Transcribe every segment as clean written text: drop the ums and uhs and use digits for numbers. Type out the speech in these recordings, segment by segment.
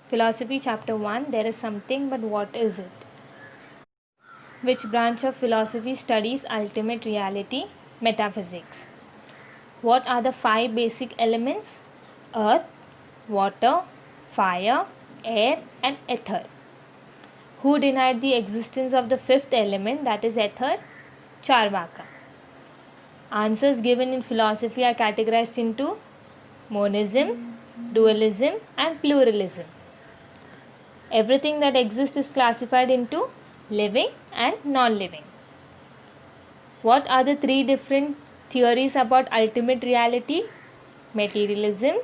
Philosophy Chapter 1. There is something, but what is it? Which branch of philosophy studies ultimate reality? Metaphysics. What are the 5 basic elements? Earth, water, fire, air, and ether. Who denied the existence of the 5th element, that is ether? Charvaka. Answers given in philosophy are categorized into monism, dualism, and pluralism. Everything that exists is classified into living and non-living. What are the 3 different theories about ultimate reality? Materialism,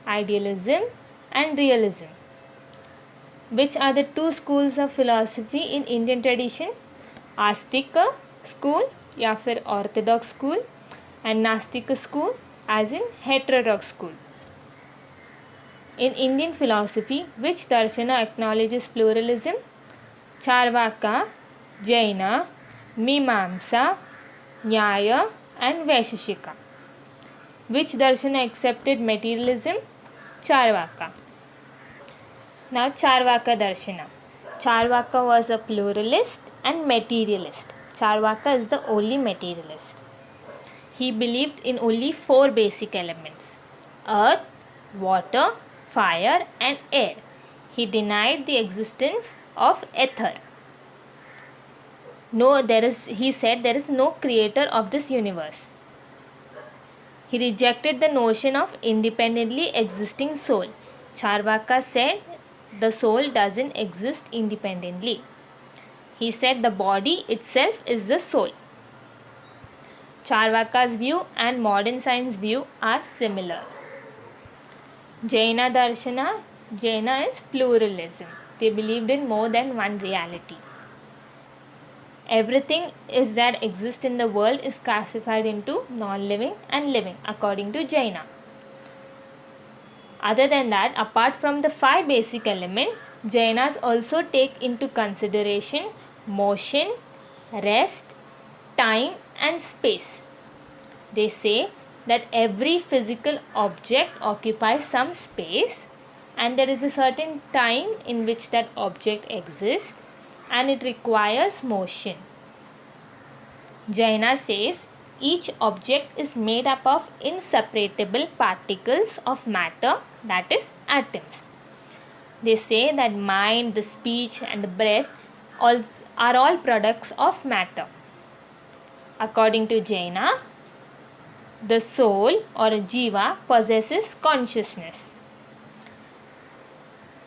idealism, and realism. Which are the 2 schools of philosophy in Indian tradition? Astika school या फिर orthodox school and Nastika school as in heterodox school. In Indian philosophy, which darshana acknowledges pluralism? Charvaka, Jaina, Mimamsa, Nyaya, and Vaisheshika. Which darshana accepted materialism? Charvaka. Now Charvaka darshana. Charvaka was a pluralist and materialist. Charvaka is the only materialist. He believed in only 4 basic elements: earth, water, fire, and air. He denied the existence of ether. He said there is no creator of this universe. He rejected the notion of independently existing soul. Charvaka said the soul doesn't exist independently. He said the body itself is the soul. Charvaka's view and modern science view are similar. Jaina Darshana. Jaina is pluralism. They believed in more than one reality. Everything is that exists in the world is classified into non-living and living according to Jaina. Other than that, apart from the 5 basic elements, Jainas also take into consideration motion, rest, time, and space. They say that every physical object occupies some space and there is a certain time in which that object exists and it requires motion. Jaina says each object is made up of inseparable particles of matter, that is atoms. They say that mind, the speech, and the breath are all products of matter. According to Jaina, the soul or jiva possesses consciousness.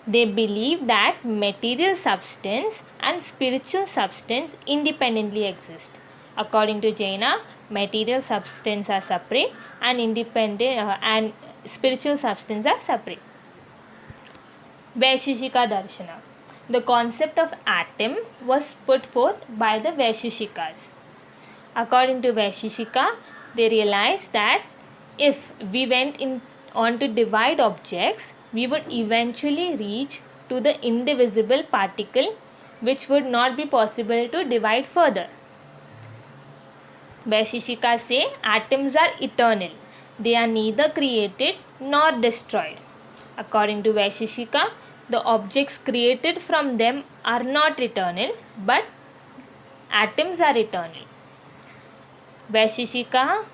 They believe that material substance and spiritual substance independently exist. According to Jaina, material substance are separate and and spiritual substance are separate. Vaisheshika Darshana. The concept of atom was put forth by the Vaisheshikas. According to Vaisheshika, they realized that if we went on to divide objects, we would eventually reach to the indivisible particle which would not be possible to divide further. Vaisheshikas say atoms are eternal. They are neither created nor destroyed. According to Vaisheshika, the objects created from them are not eternal, but atoms are eternal. Vaisheshika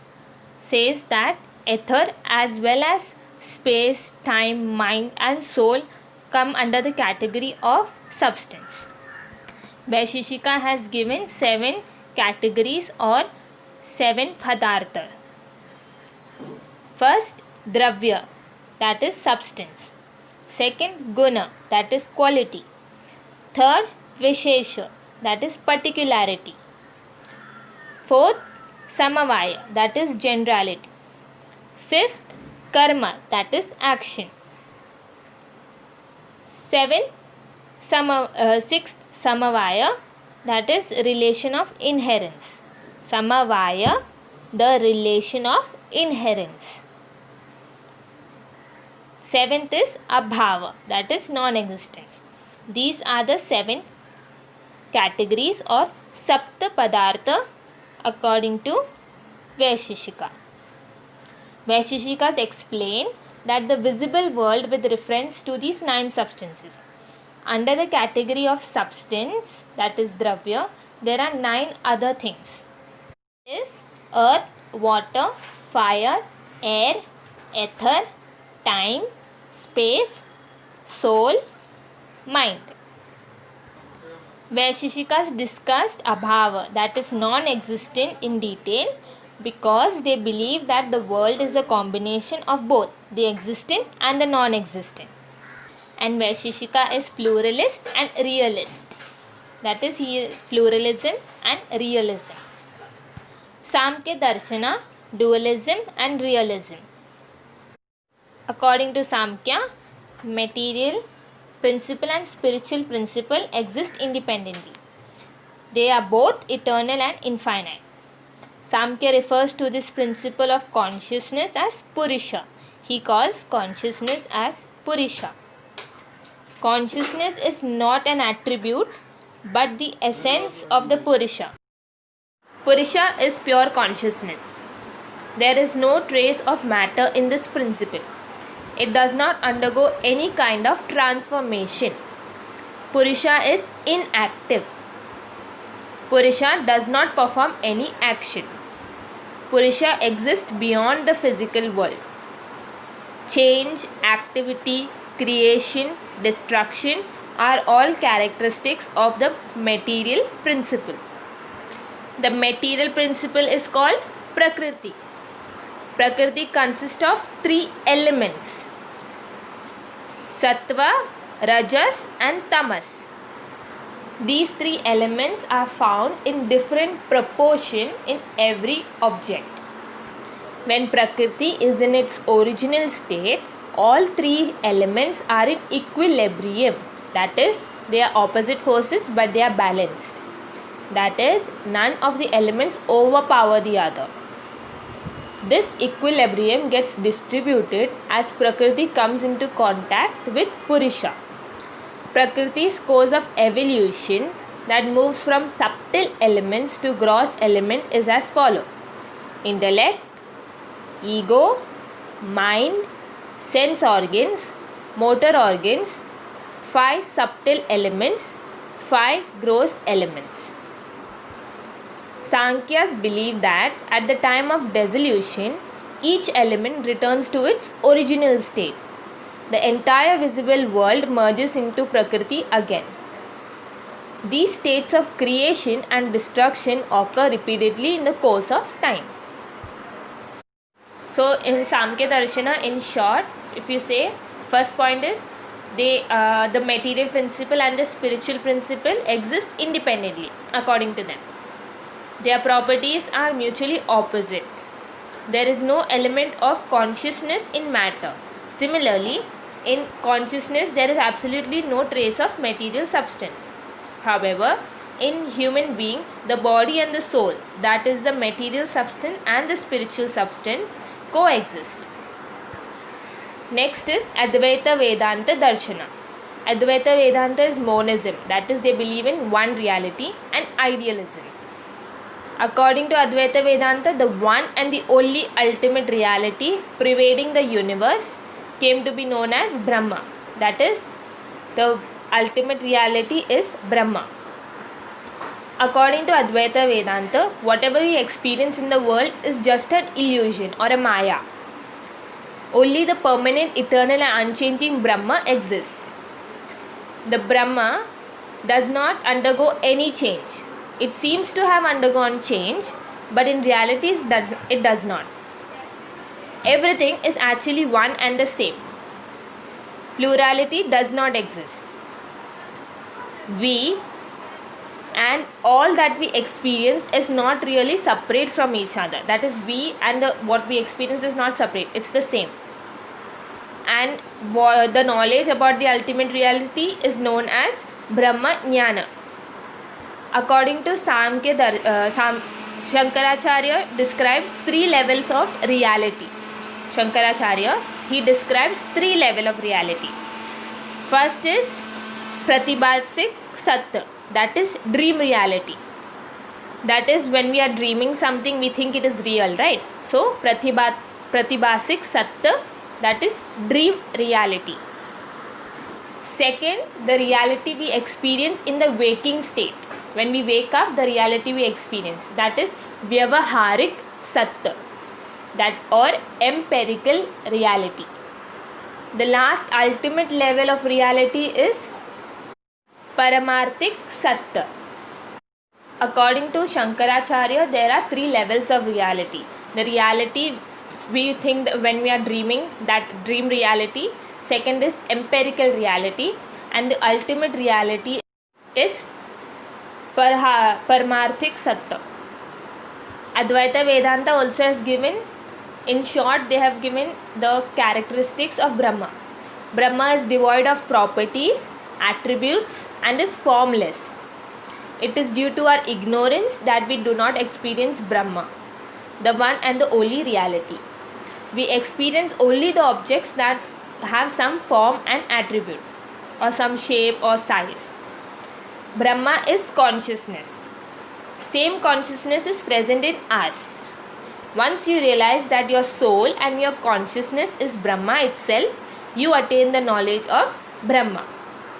says that ether as well as space, time, mind, and soul come under the category of substance. Vaisheshika has given 7 categories or 7 padartha. First, dravya, that is substance. Second, guna, that is quality. Third, vishesha, that is particularity. Fourth, samavaya, that is generality. Fifth, karma, that is action. Sixth, samavaya, that is relation of inherence. Samavaya, the relation of inherence. Seventh is abhava, that is non-existence. These are the 7 categories or sapta padartha according to Vaisheshika. Vaisheshikas explain that the visible world with reference to these 9 substances. Under the category of substance, that is dravya, there are 9 other things. Is earth, water, fire, air, ether, time, space, soul, mind. Vaisheshikas discussed abhava, that is non-existent, in detail because they believe that the world is a combination of both the existent and the non-existent. And Vaisheshika is pluralist and realist, that is he is pluralism and realism. Samkhya Darshana, dualism and realism. According to Samkhya, material principle and spiritual principle exist independently. They are both eternal and infinite. Samkhya refers to this principle of consciousness as Purusha. He calls consciousness as Purusha. Consciousness is not an attribute but the essence of the Purusha. Purusha is pure consciousness. There is no trace of matter in this principle. It does not undergo any kind of transformation. Purusha is inactive. Purusha does not perform any action. Purusha exists beyond the physical world. Change, activity, creation, destruction are all characteristics of the material principle. The material principle is called Prakriti. Prakriti consists of 3 elements: Sattva, Rajas and Tamas. These 3 elements are found in different proportion in every object. When Prakriti is in its original state, all 3 elements are in equilibrium. That is, they are opposite forces but they are balanced. That is, none of the elements overpower the other. This equilibrium gets distributed as Prakriti comes into contact with Purusha. Prakriti's course of evolution that moves from subtle elements to gross element is as follows: intellect, ego, mind, sense organs, motor organs, 5 subtle elements, 5 gross elements. Sankhyas believe that at the time of dissolution, each element returns to its original state. The entire visible world merges into Prakriti again. These states of creation and destruction occur repeatedly in the course of time. So in Samkhya Darshana, in short, if you say, first point is the material principle and the spiritual principle exist independently according to them. Their properties are mutually opposite. There is no element of consciousness in matter. Similarly, in consciousness there is absolutely no trace of material substance. However, in human being, the body and the soul, that is the material substance and the spiritual substance, coexist. Next is Advaita Vedanta Darshana. Advaita Vedanta is monism, that is, they believe in one reality, and idealism. According to Advaita Vedanta, the one and the only ultimate reality pervading the universe came to be known as Brahma. That is, the ultimate reality is Brahma. According to Advaita Vedanta, whatever we experience in the world is just an illusion or a Maya. Only the permanent, eternal and unchanging Brahma exists. The Brahma does not undergo any change. It seems to have undergone change, but in reality it does not. Everything is actually one and the same. Plurality does not exist. We and all that we experience is not really separate from each other. That is, we and what we experience is not separate. It's the same. And the knowledge about the ultimate reality is known as Brahma Jnana. According to Shankaracharya describes 3 levels of reality. Shankaracharya, he describes 3 levels of reality. First is Pratibhasik Satya, that is dream reality. That is, when we are dreaming something, we think it is real, right? So Pratibhasik Satya that is dream reality. Second, the reality we experience in the waking state. When we wake up, the reality we experience, that is Vyavaharik Satya, that or empirical reality. The last ultimate level of reality is Paramarthik Satya. According to Shankaracharya, there are 3 levels of reality. The reality we think that when we are dreaming, that dream reality. Second is empirical reality, and the ultimate reality is Paramarthik Satya. Advaita Vedanta also has given, in short, they have given the characteristics of Brahma. Brahma is devoid of properties, attributes, and is formless. It is due to our ignorance that we do not experience Brahma, the one and the only reality. We experience only the objects that have some form and attribute, or some shape or size. Brahma is consciousness. Same consciousness is present in us. Once you realize that your soul and your consciousness is Brahma itself, you attain the knowledge of Brahma.